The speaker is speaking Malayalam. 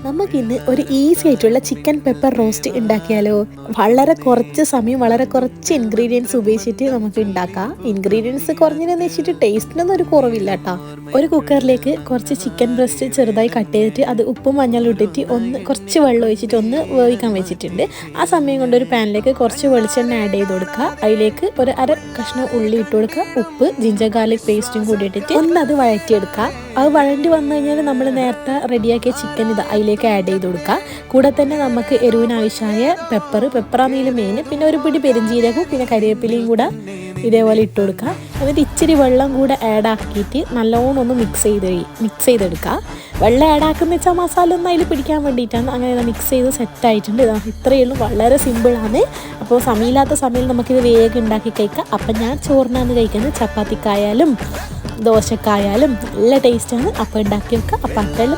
നമുക്കിന്ന് ഒരു ഈസി ആയിട്ടുള്ള ചിക്കൻ പെപ്പർ റോസ്റ്റ് ഉണ്ടാക്കിയാലോ. വളരെ കുറച്ച് സമയം വളരെ കുറച്ച് ഇൻഗ്രീഡിയൻസ് ഉപയോഗിച്ചിട്ട് നമുക്ക് ഉണ്ടാക്കാം. ഇൻഗ്രീഡിയൻസ് കുറഞ്ഞതെന്ന് വെച്ചിട്ട് ടേസ്റ്റിനൊന്നും ഒരു കുറവില്ല കേട്ടോ. ഒരു കുക്കറിലേക്ക് കുറച്ച് ചിക്കൻ ബ്രസ്റ്റ് ചെറുതായി കട്ട് ചെയ്തിട്ട് അത് ഉപ്പും മഞ്ഞളും ഇട്ടിട്ട് കുറച്ച് വെള്ളം ഒഴിച്ചിട്ട് ഒന്ന് വേവിക്കാൻ വെച്ചിട്ടുണ്ട്. ആ സമയം കൊണ്ട് ഒരു പാനിലേക്ക് കുറച്ച് വെളിച്ചെണ്ണ ആഡ് ചെയ്ത് കൊടുക്കുക. അതിലേക്ക് ഒരു അര കഷ്ണം ഉള്ളി ഇട്ട് കൊടുക്കുക. ഉപ്പ്, ജിഞ്ചർ ഗാർലിക് പേസ്റ്റും കൂടി ഇട്ടിട്ട് അത് വഴറ്റിയെടുക്കുക. അത് വഴണ്ടി വന്നു കഴിഞ്ഞാൽ നമ്മൾ നേരത്തെ റെഡിയാക്കിയ ചിക്കൻ അതിലേക്ക് ആഡ് ചെയ്ത് കൊടുക്കുക. കൂടെ തന്നെ നമുക്ക് എരിവിനാവശ്യമായ പെപ്പറാണ് മെയിൻ. പിന്നെ ഒരു പിടി പെരിഞ്ചീരകവും പിന്നെ കരിവേപ്പിലയും കൂടെ ഇതേപോലെ ഇട്ട് കൊടുക്കുക. എന്നിട്ട് ഇച്ചിരി വെള്ളം കൂടെ ആഡ് ആക്കിയിട്ട് നല്ലോണം ഒന്ന് മിക്സ് ചെയ്തെടുക്കുക. വെള്ളം ആഡ് ആക്കുന്ന വെച്ചാൽ മസാല ഒന്നും അതിൽ പിടിക്കാൻ വേണ്ടിയിട്ടാണ്. അങ്ങനെ മിക്സ് ചെയ്ത് സെറ്റായിട്ടുണ്ട്. ഇത്രയേ ഉള്ളൂ, വളരെ സിമ്പിളാണ്. അപ്പോൾ സമയമില്ലാത്ത സമയം നമുക്കിത് വേഗം ഉണ്ടാക്കി കഴിക്കാം. അപ്പം ഞാൻ ചോറിനാണ് കഴിക്കുന്നത്. ചപ്പാത്തിക്കായാലും ദോശക്കായാലും നല്ല ടേസ്റ്റാണ്. അപ്പോൾ ഉണ്ടാക്കി വെക്കുക. അപ്പം അത്രയും